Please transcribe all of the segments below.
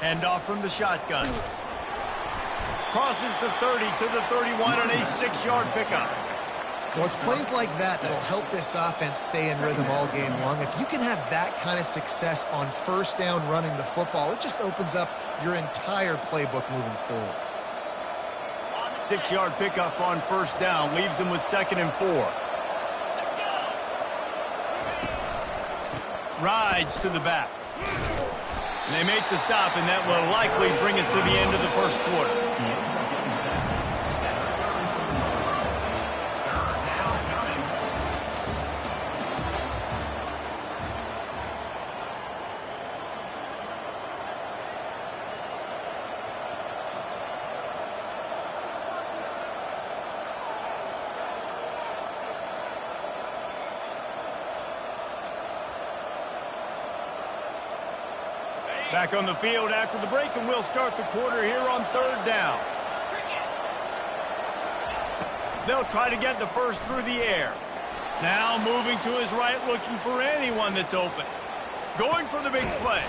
Hand off from the shotgun. Crosses the 30 to the 31 and a 6-yard pickup. Well, it's plays like that that'll help this offense stay in rhythm all game long. If you can have that kind of success on first down running the football, it just opens up your entire playbook moving forward. 6-yard pickup on first down leaves them with 2nd and 4. Rides to the back. And they make the stop, and that will likely bring us to the end of the first quarter. Back on the field after the break, and we'll start the quarter here on 3rd down. They'll try to get the first through the air. Now moving to his right, looking for anyone that's open. Going for the big play.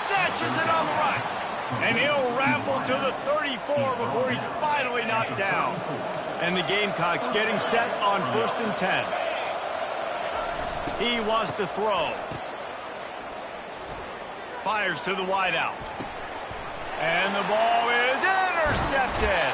Snatches it on the right. And he'll ramble to the 34 before he's finally knocked down. And the Gamecocks getting set on 1st and 10. He wants to throw. Fires to the wideout. And the ball is intercepted.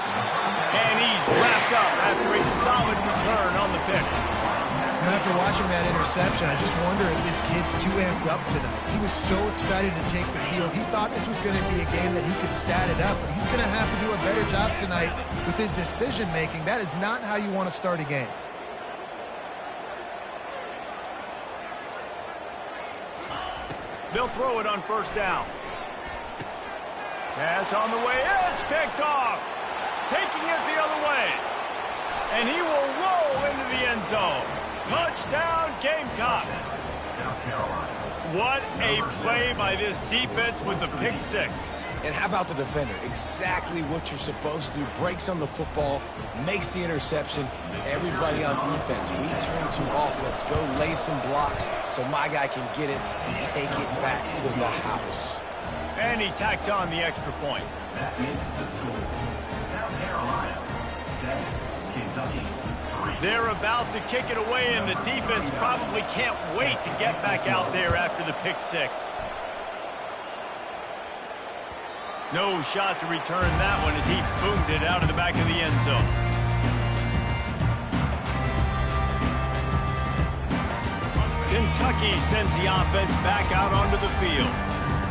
And he's wrapped up after a solid return on the pick. And after watching that interception, I just wonder if this kid's too amped up tonight. He was so excited to take the field. He thought this was going to be a game that he could stat it up, but he's going to have to do a better job tonight with his decision-making. That is not how you want to start a game. They'll throw it on first down. Pass on the way. It's picked off. Taking it the other way. And he will roll into the end zone. Touchdown, Gamecocks. What a play by this defense with the pick 6. And how about the defender? Exactly what you're supposed to do. Breaks on the football, makes the interception. Everybody on defense, we turn to offense. Go lay some blocks so my guy can get it and take it back to the house. And he tacks on the extra point. That makes the score South Carolina 7, Kentucky 3. They're about to kick it away, and the defense probably can't wait to get back out there after the pick 6. No shot to return that one as he boomed it out of the back of the end zone. Kentucky sends the offense back out onto the field.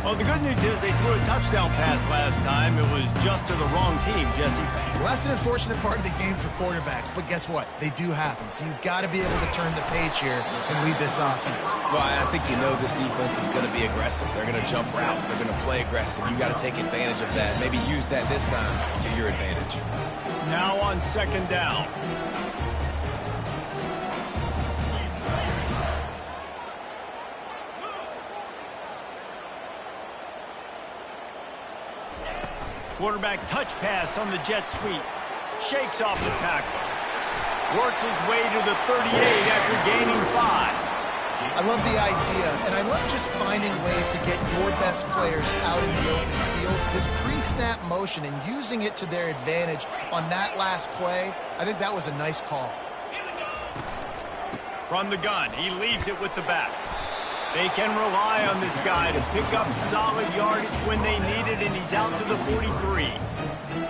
Well, the good news is they threw a touchdown pass last time. It was just to the wrong team, Jesse. Well, that's an unfortunate part of the game for quarterbacks, but guess what? They do happen. So you've got to be able to turn the page here and lead this offense. Well, I think you know this defense is going to be aggressive. They're going to jump routes. They're going to play aggressive. You got to take advantage of that. Maybe use that this time to your advantage. Now on 2nd down. Quarterback touch pass on the jet sweep. Shakes off the tackle. Works his way to the 38 after gaining 5. I love the idea, and I love just finding ways to get your best players out in the open field. This pre-snap motion and using it to their advantage on that last play, I think that was a nice call. From the gun, he leaves it with the back. They can rely on this guy to pick up solid yardage when they need it, and he's out to the 43.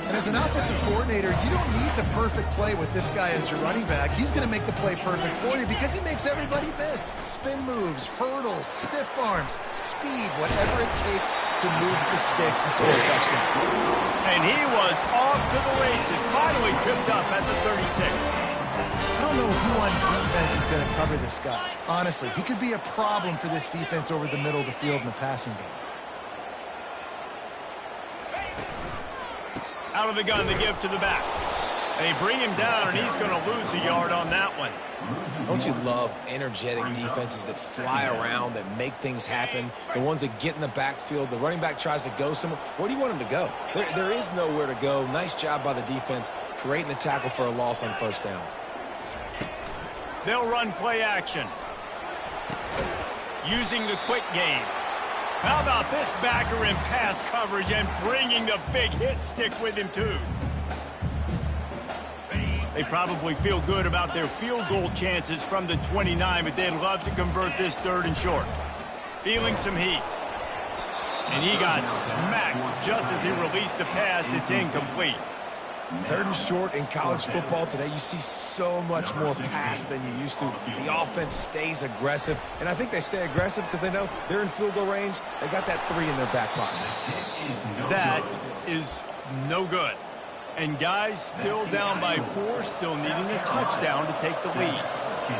And as an offensive coordinator, you don't need the perfect play with this guy as your running back. He's going to make the play perfect for you because he makes everybody miss. Spin moves, hurdles, stiff arms, speed, whatever it takes to move the sticks and score a touchdown. And he was off to the races, finally tripped up at the 36. I don't know who on defense is going to cover this guy. Honestly, he could be a problem for this defense over the middle of the field in the passing game. Out of the gun, they give to the back. They bring him down, and he's going to lose a yard on that one. Don't you love energetic defenses that fly around, that make things happen? The ones that get in the backfield, the running back tries to go somewhere. Where do you want him to go? There is nowhere to go. Nice job by the defense, creating the tackle for a loss on first down. They'll run play action. Using the quick game. How about this backer in pass coverage and bringing the big hit stick with him, too? They probably feel good about their field goal chances from the 29, but they'd love to convert this 3rd and short. Feeling some heat. And he got smacked just as he released the pass. It's incomplete. 3rd and short in college football today, you see so much more pass than you used to. The offense stays aggressive, and I think they stay aggressive because they know they're in field goal range. They got that 3 in their back pocket. That is no good. And guys still down by 4, still needing a touchdown to take the lead.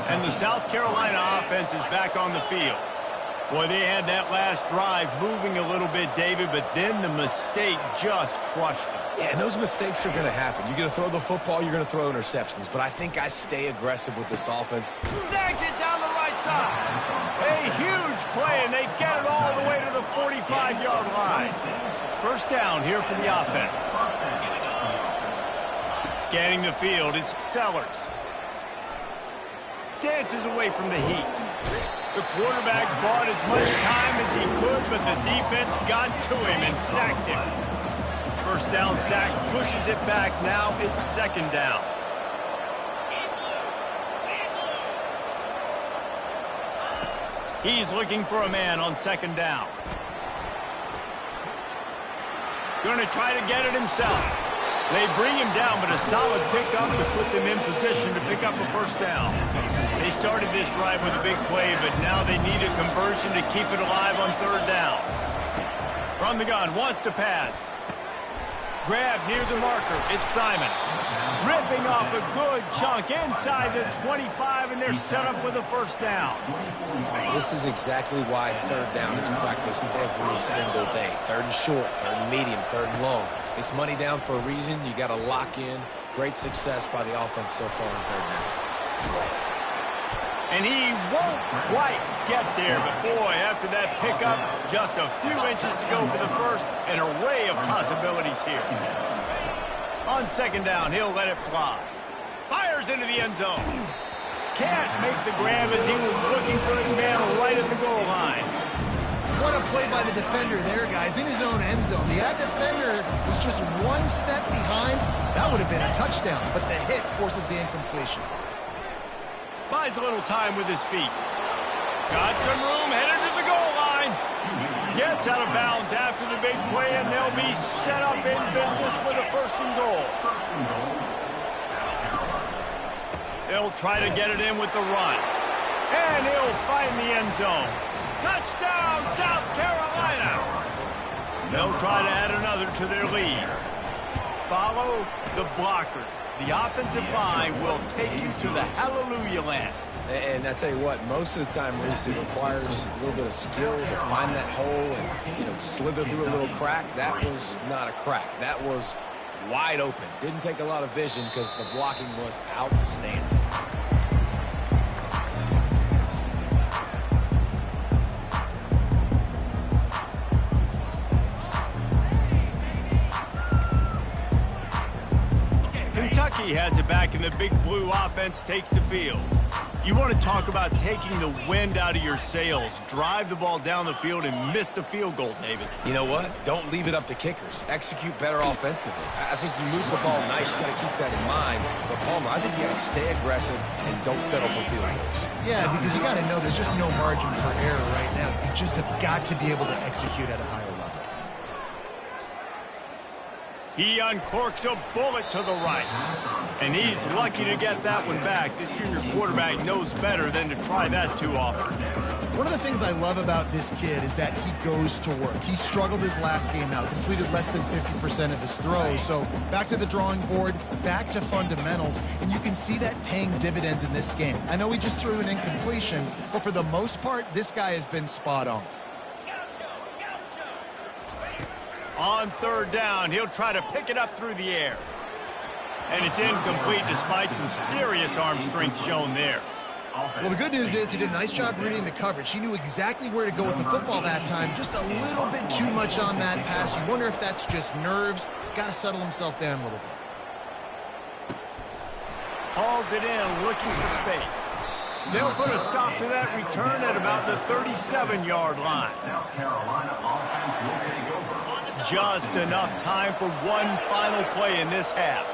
And the South Carolina offense is back on the field. Boy, they had that last drive moving a little bit, David, but then the mistake just crushed them. Yeah, and those mistakes are going to happen. You're going to throw the football, you're going to throw interceptions. But I think I stay aggressive with this offense. Snags it down the right side. A huge play, and they get it all the way to the 45-yard line. 1st down here for the offense. Scanning the field, it's Sellers. Dances away from the heat. The quarterback bought as much time as he could, but the defense got to him and sacked him. 1st down sack pushes it back. Now it's 2nd down. He's looking for a man on 2nd down. Going to try to get it himself. They bring him down, but a solid pickup to put them in position to pick up a 1st down. They started this drive with a big play, but now they need a conversion to keep it alive on 3rd down. From the gun, wants to pass. Grab near the marker. It's Simon. Ripping off a good chunk inside the 25, and they're set up with a 1st down. This is exactly why 3rd down is practiced every single day. 3rd and short, 3rd and medium, 3rd and long. It's money down for a reason. You got to lock in. Great success by the offense so far on 3rd down. And he won't quite get there, but boy, after that pickup, just a few inches to go for the 1st. An array of possibilities here. On 2nd down, he'll let it fly. Fires into the end zone. Can't make the grab as he was looking for his man right at the goal line. What a play by the defender there, guys, in his own end zone. The defender was just 1 step behind. That would have been a touchdown, but the hit forces the incompletion. Buys a little time with his feet. Got some room, headed to the goal line. Gets out of bounds after the big play, and they'll be set up in business with a 1st and goal. They'll try to get it in with the run. And he'll find the end zone. Touchdown, South Carolina! They'll try to add another to their lead. Follow the blockers. The offensive line will take you to the hallelujah land. And I tell you what, most of the time, Reese, it requires a little bit of skill to find that hole and, slither through a little crack. That was not a crack. That was wide open. Didn't take a lot of vision because the blocking was outstanding. Kentucky has it back, and the big blue offense takes the field. You want to talk about taking the wind out of your sails. Drive the ball down the field and miss the field goal, David. You know what? Don't leave it up to kickers. Execute better offensively. I think you move the ball nice. You got to keep that in mind. But, Palmer, I think you got to stay aggressive and don't settle for field goals. Yeah, because you got to know there's just no margin for error right now. You just have got to be able to execute at a higher level. He uncorks a bullet to the right. And he's lucky to get that one back. This junior quarterback knows better than to try that too often. One of the things I love about this kid is that he goes to work. He struggled his last game out, completed less than 50% of his throws. So back to the drawing board, back to fundamentals, and you can see that paying dividends in this game. I know he just threw an incompletion, but for the most part, this guy has been spot on. On 3rd down, he'll try to pick it up through the air. And it's incomplete despite some serious arm strength shown there. Well, the good news is he did a nice job reading the coverage. He knew exactly where to go with the football that time. Just a little bit too much on that pass. You wonder if that's just nerves. He's got to settle himself down a little bit. Hauls it in, looking for space. They'll put a stop to that return at about the 37-yard line. South Carolina offense will take over. Just enough time for one final play in this half.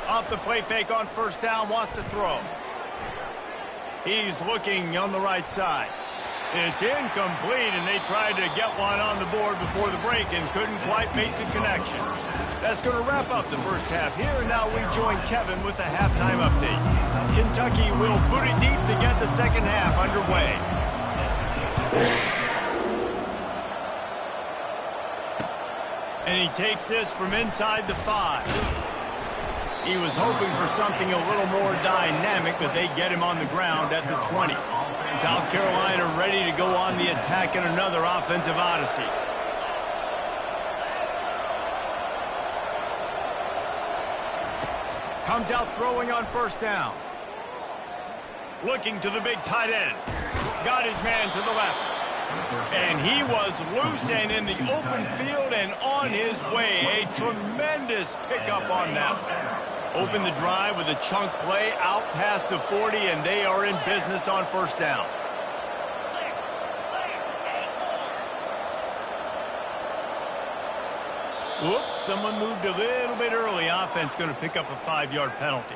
Off the play fake on first down, wants to throw. He's looking on the right side. It's incomplete, and they tried to get one on the board before the break and couldn't quite make the connection. That's going to wrap up the first half here, and now we join Kevin with the halftime update. Kentucky will boot it deep to get the second half underway. And he takes this from inside the 5. He was hoping for something a little more dynamic, but they get him on the ground at the 20. South Carolina ready to go on the attack in another offensive odyssey. Comes out throwing on first down. Looking to the big tight end. Got his man to the left. And he was loose and in the open field and on his way. A tremendous pickup on that. Open the drive with a chunk play out past the 40, and they are in business on first down. Whoops, someone moved a little bit early. Offense going to pick up a 5-yard penalty.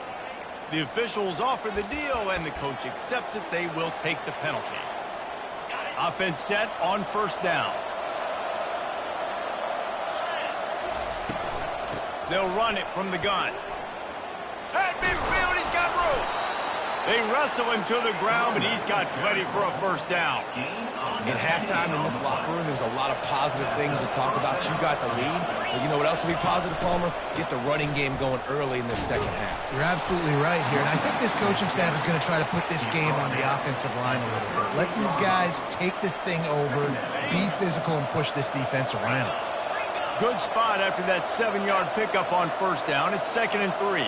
The officials offer the deal, and the coach accepts it. They will take the penalty. Offense set on first down. They'll run it from the gun. At midfield, he's got room. They wrestle him to the ground, but he's got plenty for a first down. In halftime in this locker room, there was a lot of positive things to talk about. You got the lead. But you know what else will be positive, Palmer? Get the running game going early in the second half. You're absolutely right here. And I think this coaching staff is going to try to put this game on the offensive line a little bit. Let these guys take this thing over, be physical, and push this defense around. Good spot after that 7-yard pickup on first down. It's 2nd and 3.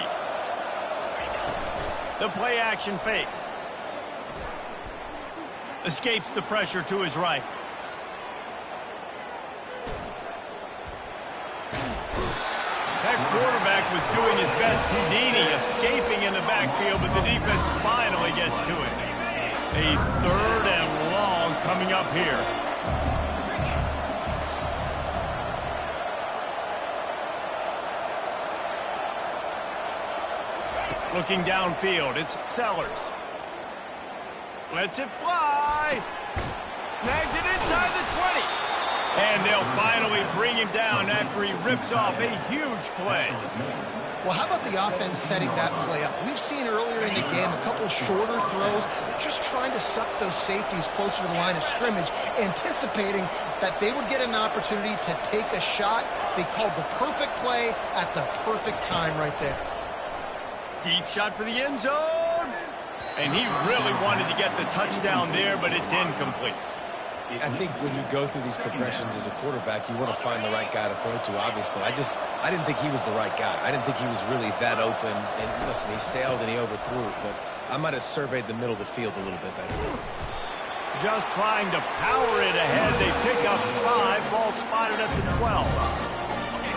The play action fake. Escapes the pressure to his right. That quarterback was doing his best Houdini, escaping in the backfield, but the defense finally gets to it. A 3rd and long coming up here. Looking downfield, it's Sellers. Lets it fly. Snags it inside the 20. And they'll finally bring him down after he rips off a huge play. Well, how about the offense setting that play up? We've seen earlier in the game a couple shorter throws. They're just trying to suck those safeties closer to the line of scrimmage, anticipating that they would get an opportunity to take a shot. They called the perfect play at the perfect time right there. Deep shot for the end zone. And he really wanted to get the touchdown there, but it's incomplete. I think when you go through these progressions as a quarterback, you want to find the right guy to throw to, obviously. I didn't think he was the right guy. I didn't think he was really that open. And listen, he sailed and he overthrew it, but I might have surveyed the middle of the field a little bit better. Just trying to power it ahead. They pick up 5. Ball spotted at the 12.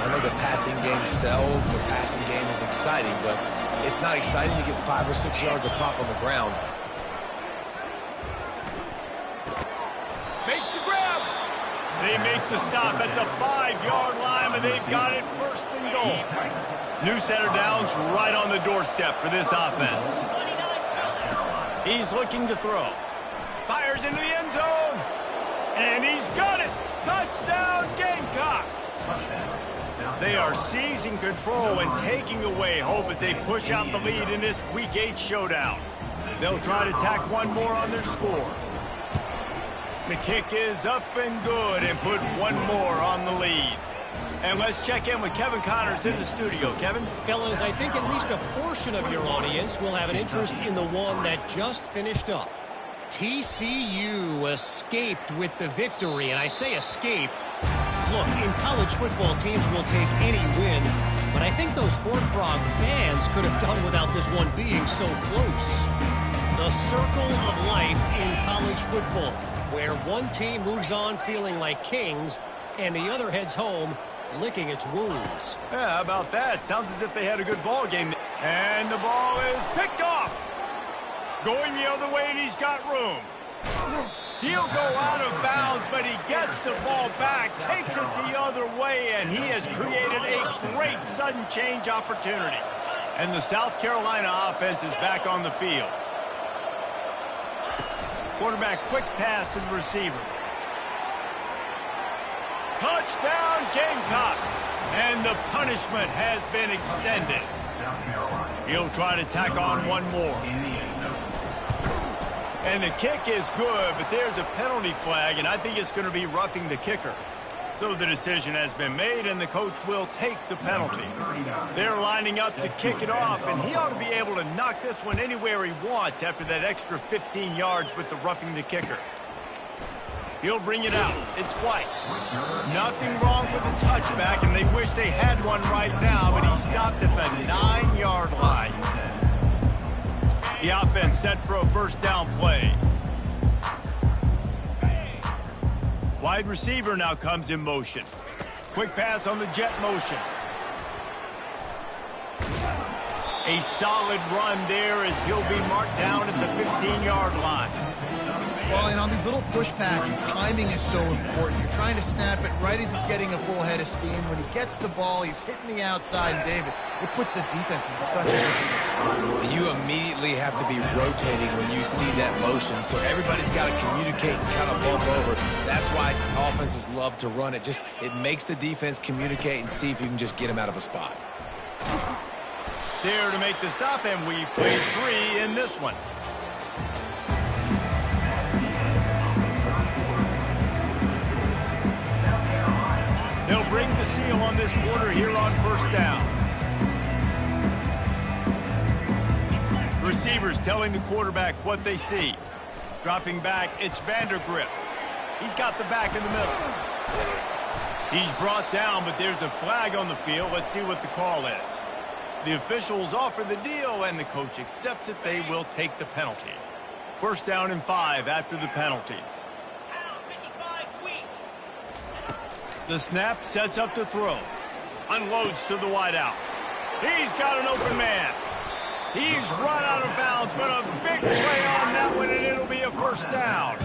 I know the passing game sells. The passing game is exciting, but it's not exciting to get 5 or 6 yards of pop on the ground. Makes the grab. They make the stop at the 5-yard line, but they've got it 1st and goal. New center downs right on the doorstep for this offense. He's looking to throw. Fires into the end zone. And he's got it. Touchdown, Gamecocks. They are seizing control and taking away hope as they push out the lead in this Week 8 showdown. They'll try to tack one more on their score. The kick is up and good and put one more on the lead. And let's check in with Kevin Connors in the studio. Kevin? Fellas, I think at least a portion of your audience will have an interest in the one that just finished up. TCU escaped with the victory, and I say escaped. Look, in college football, teams will take any win, but I think those Horned Frog fans could have done without this one being so close. The circle of life in college football, where one team moves on feeling like kings and the other heads home licking its wounds. Yeah, how about that? Sounds as if they had a good ball game. And the ball is picked off. Going the other way, and he's got room. He'll go out of bounds, but he gets the ball back, takes it the other way, and he has created a great sudden change opportunity. And the South Carolina offense is back on the field. Quarterback quick pass to the receiver. Touchdown Gamecocks! And the punishment has been extended. He'll try to tack on one more. And the kick is good, but there's a penalty flag, and I think it's going to be roughing the kicker. So the decision has been made, and the coach will take the penalty. They're lining up to kick it off, and he ought to be able to knock this one anywhere he wants after that extra 15 yards with the roughing the kicker. He'll bring it out. It's White. Nothing wrong with the touchback, and they wish they had one right now, but he stopped at the 9-yard line. The offense set for a first down play. Wide receiver now comes in motion. Quick pass on the jet motion. A solid run there as he'll be marked down at the 15-yard line. Well, and on these little push passes, timing is so important. You're trying to snap it right as he's getting a full head of steam. When he gets the ball, he's hitting the outside, and David, it puts the defense in such a difficult spot. You immediately have to be rotating when you see that motion, so everybody's got to communicate and kind of bump over. That's why offenses love to run it. It makes the defense communicate and see if you can just get him out of a spot. There to make the stop, and we played 3 in this one. They'll bring the seal on this quarter here on first down. Receivers telling the quarterback what they see. Dropping back, it's Vandergrift. He's got the back in the middle. He's brought down, but there's a flag on the field. Let's see what the call is. The officials offer the deal, and the coach accepts it. They will take the penalty. First down and 5 after the penalty. The snap sets up the throw. Unloads to the wideout. He's got an open man. He's run out of bounds, but a big play on that one, and it'll be a first down.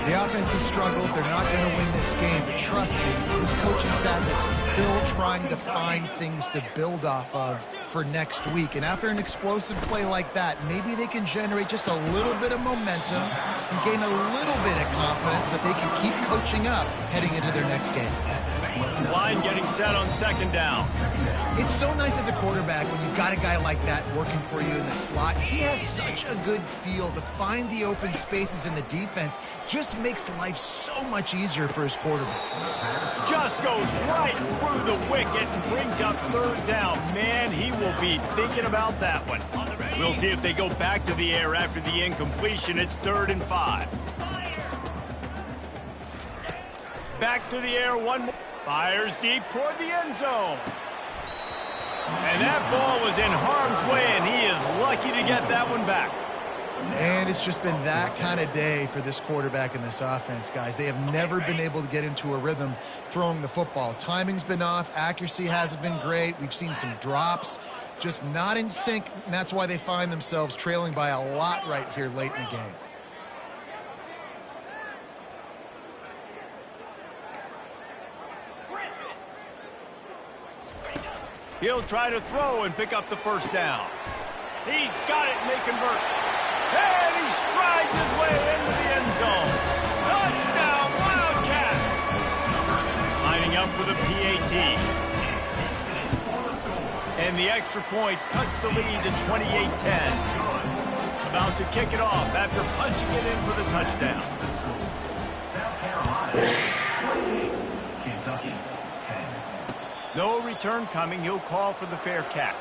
The offense has struggled. They're not going to win this game, but trust me, this coaching staff is still trying to find things to build off of for next week. And after an explosive play like that, maybe they can generate just a little bit of momentum and gain a little bit of confidence that they can keep coaching up heading into their next game. Line getting set on second down. It's so nice as a quarterback when you've got a guy like that working for you in the slot. He has such a good feel to find the open spaces in the defense. Just makes life so much easier for his quarterback. Just goes right through the wicket and brings up third down. Man, he will be thinking about that one. We'll see if they go back to the air after the incompletion. It's 3rd and 5. Back to the air, one more. Fires deep toward the end zone. And that ball was in harm's way, and he is lucky to get that one back. And it's just been that kind of day for this quarterback and this offense, guys. They have never been able to get into a rhythm throwing the football. Timing's been off. Accuracy hasn't been great. We've seen some drops, just not in sync, and that's why they find themselves trailing by a lot right here late in the game. He'll try to throw and pick up the first down. He's got it, and they convert. And he strides his way into the end zone. Touchdown, Wildcats! Lining up for the PAT. And the extra point cuts the lead to 28-10. About to kick it off after punching it in for the touchdown. South Carolina, 28. Kentucky, 10. No return coming. He'll call for the fair catch.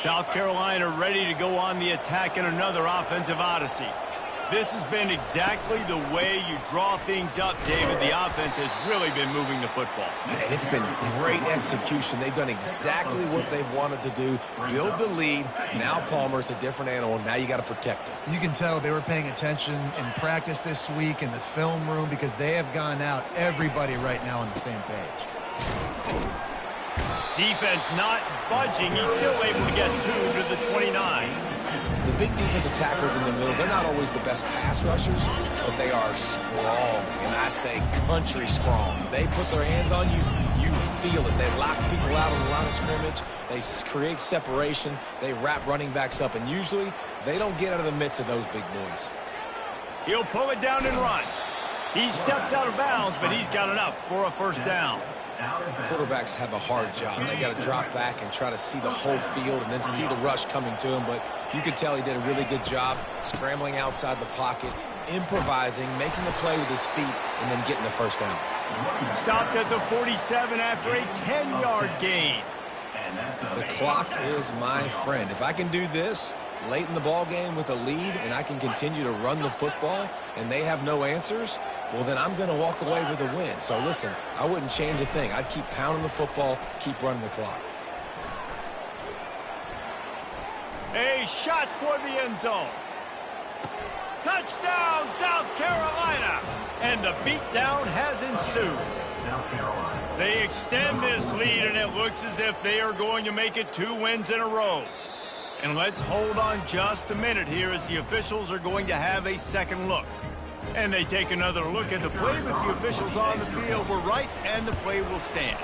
South Carolina ready to go on the attack in another offensive odyssey. This has been exactly the way you draw things up, David. The offense has really been moving the football. And it's been great execution. They've done exactly what they've wanted to do. Build the lead. Now Palmer's a different animal. Now you got to protect him. You can tell they were paying attention in practice this week in the film room because they have gone out, everybody right now on the same page. Defense not budging. He's still able to get 2 to the 29. The big defensive tackles in the middle, they're not always the best pass rushers, but they are strong, and I say country strong. They put their hands on you, you feel it. They lock people out on the line of scrimmage. They create separation. They wrap running backs up, and usually they don't get out of the midst of those big boys. He'll pull it down and run. He steps out of bounds, but he's got enough for a first down. Quarterbacks have a hard job. They got to drop back and try to see the whole field and then see the rush coming to him. But you could tell he did a really good job scrambling outside the pocket, improvising, making the play with his feet, and then getting the first down. Stopped at the 47 after a 10-yard gain. The clock is my friend. If I can do this late in the ball game with a lead and I can continue to run the football and they have no answers, well, then I'm going to walk away with a win. So, listen, I wouldn't change a thing. I'd keep pounding the football, keep running the clock. A shot toward the end zone. Touchdown, South Carolina. And the beatdown has ensued. South Carolina. They extend this lead, and it looks as if they are going to make it 2 wins in a row. And let's hold on just a minute here as the officials are going to have a second look. And they take another look at the play, but the officials on the field were right, and the play will stand.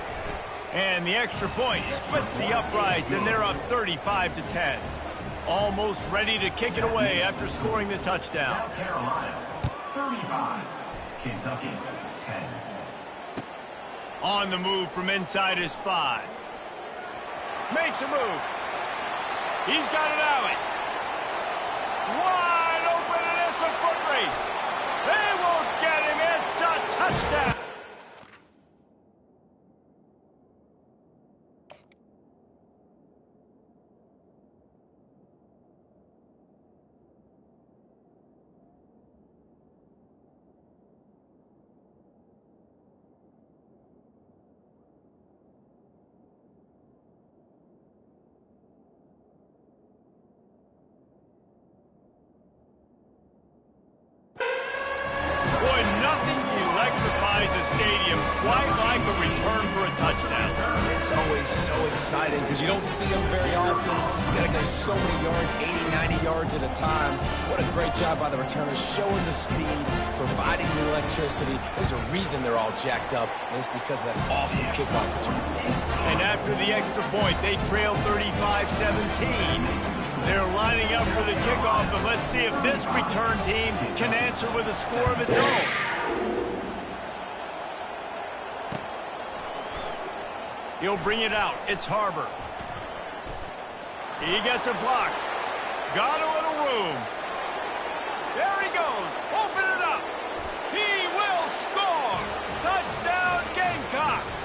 And the extra point splits the uprights, and they're up 35-10. Almost ready to kick it away after scoring the touchdown. South Carolina, 35. Kentucky, 10. On the move from inside his 5. Makes a move. He's got an alley. Wide open, and it's a foot race. They won't get him. It's a touchdown. Quite like a return for a touchdown. It's always so exciting because you don't see them very often. You got to go so many yards, 80, 90 yards at a time. What a great job by the returners, showing the speed, providing the electricity. There's a reason they're all jacked up, and it's because of that awesome kickoff return. And after the extra point, they trail 35-17. They're lining up for the kickoff, and let's see if this return team can answer with a score of its own. He'll bring it out. It's Harbor. He gets a block. Got a little room. There he goes. Open it up. He will score. Touchdown, Gamecocks.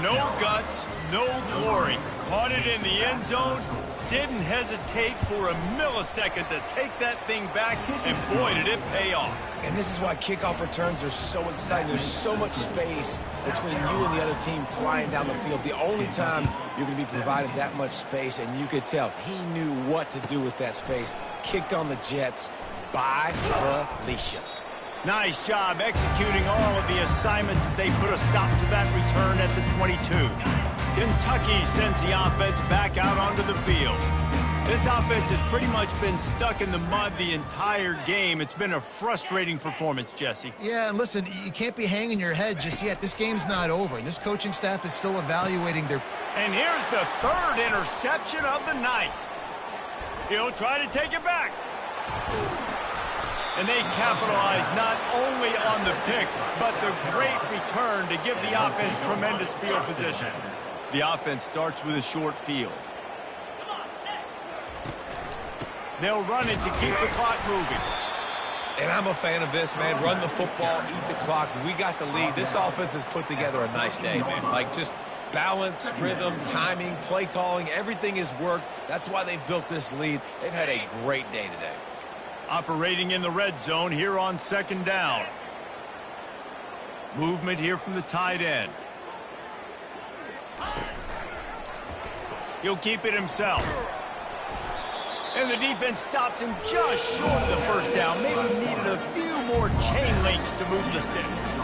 No guts, no glory. Caught it in the end zone. Didn't hesitate for a millisecond to take that thing back, and boy, did it pay off. And this is why kickoff returns are so exciting. There's so much space between you and the other team flying down the field. The only time you're going to be provided that much space, and you could tell he knew what to do with that space. Kicked on the Jets by Felicia. Nice job executing all of the assignments as they put a stop to that return at the 22. Kentucky sends the offense back out onto the field. This offense has pretty much been stuck in the mud the entire game. It's been a frustrating performance, Jesse. Yeah, and listen, you can't be hanging your head just yet. This game's not over. This coaching staff is still evaluating their... And here's the third interception of the night. He'll try to take it back. And they capitalize not only on the pick, but the great return to give the offense tremendous field position. The offense starts with a short field. They'll run it to keep the clock moving. And I'm a fan of this, man. Run the football, eat the clock. We got the lead. This offense has put together a nice day, man. Like, just balance, rhythm, timing, play calling, everything has worked. That's why they've built this lead. They've had a great day today. Operating in the red zone here on 2nd down. Movement here from the tight end. He'll keep it himself. And the defense stops him just short of the first down. Maybe needed a few more chain links to move the sticks.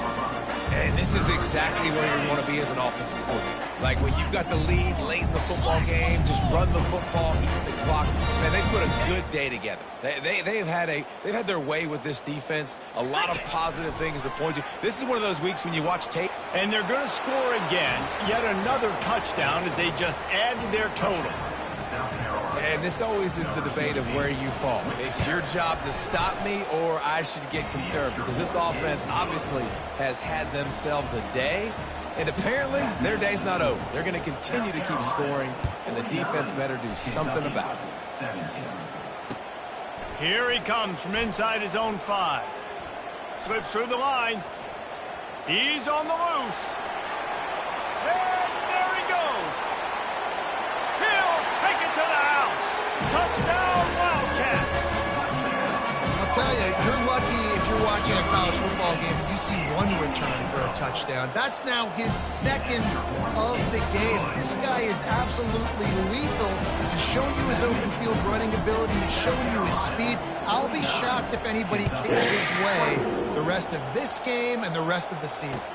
And this is exactly where you want to be as an offensive coordinator. Like when you've got the lead late in the football game, just run the football, eat the clock. Man, they put a good day together. They've had their way with this defense. A lot of positive things to point to. This is one of those weeks when you watch tape. And they're going to score again. Yet another touchdown as they just added their total. And this always is the debate of where you fall. It's your job to stop me or I should get concerned because this offense obviously has had themselves a day. And apparently, their day's not over. They're going to continue to keep scoring, and the defense better do something about it. Here he comes from inside his own 5. Slips through the line. He's on the loose. And there he goes. He'll take it to the house. Touchdown, Wildcats. I'll tell you, you're lucky if you're watching a college football game and you see one return for a touchdown. That's now his 2nd of the game. This guy is absolutely lethal. He's showing you his open field running ability. He's showing you his speed. I'll be shocked if anybody kicks his way the rest of this game and the rest of the season.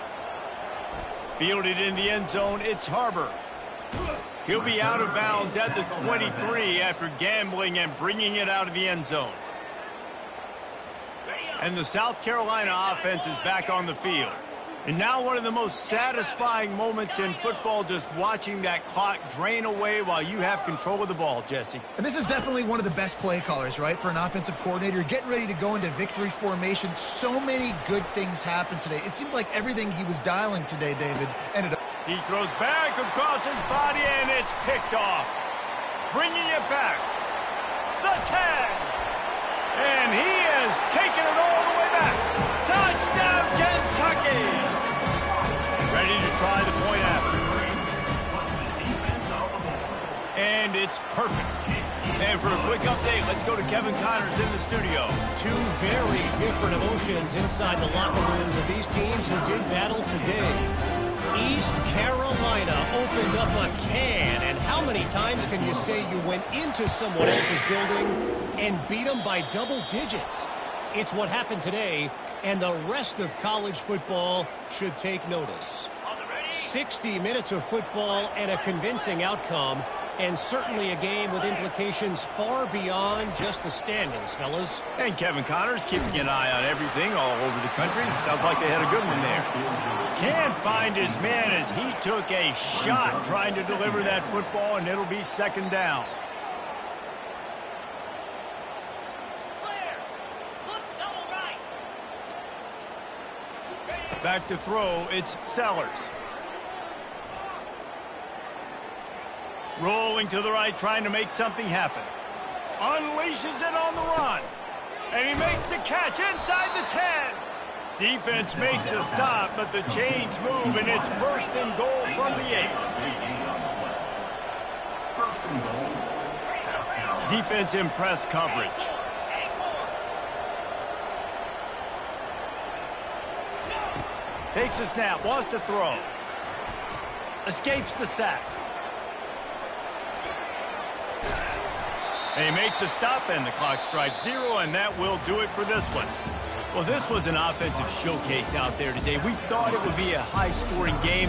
Fielded in the end zone, it's Harbor. He'll be out of bounds at the 23 after gambling and bringing it out of the end zone. And the South Carolina offense is back on the field. And now one of the most satisfying moments in football, just watching that clock drain away while you have control of the ball, Jesse. And this is definitely one of the best play callers, right, for an offensive coordinator. Getting ready to go into victory formation. So many good things happened today. It seemed like everything he was dialing today, David, ended up. He throws back across his body, and it's picked off. Bringing it back. The tag. And he has taken it all the way back. Touchdown, Kentucky. Ready to try the point after. And it's perfect. And for a quick update, let's go to Kevin Connors in the studio. Two very different emotions inside the locker rooms of these teams who did battle today. East Carolina opened up a can, and how many times can you say you went into someone else's building and beat them by double digits? It's what happened today, and the rest of college football should take notice. 60 minutes of football and a convincing outcome, and certainly a game with implications far beyond just the standings, fellas. And Kevin Connors keeping an eye on everything all over the country. Sounds like they had a good one there. Can't find his man as he took a shot trying to deliver that football, and it'll be 2nd down. Back to throw, it's Sellers. Rolling to the right, trying to make something happen. Unleashes it on the run. And he makes the catch inside the 10. Defense makes a stop, but the chains move, and it's 1st and goal from the 8. Defense in press coverage. Takes a snap, wants to throw. Escapes the sack. They make the stop, and the clock strikes 0, and that will do it for this one. Well, this was an offensive showcase out there today. We thought it would be a high-scoring game.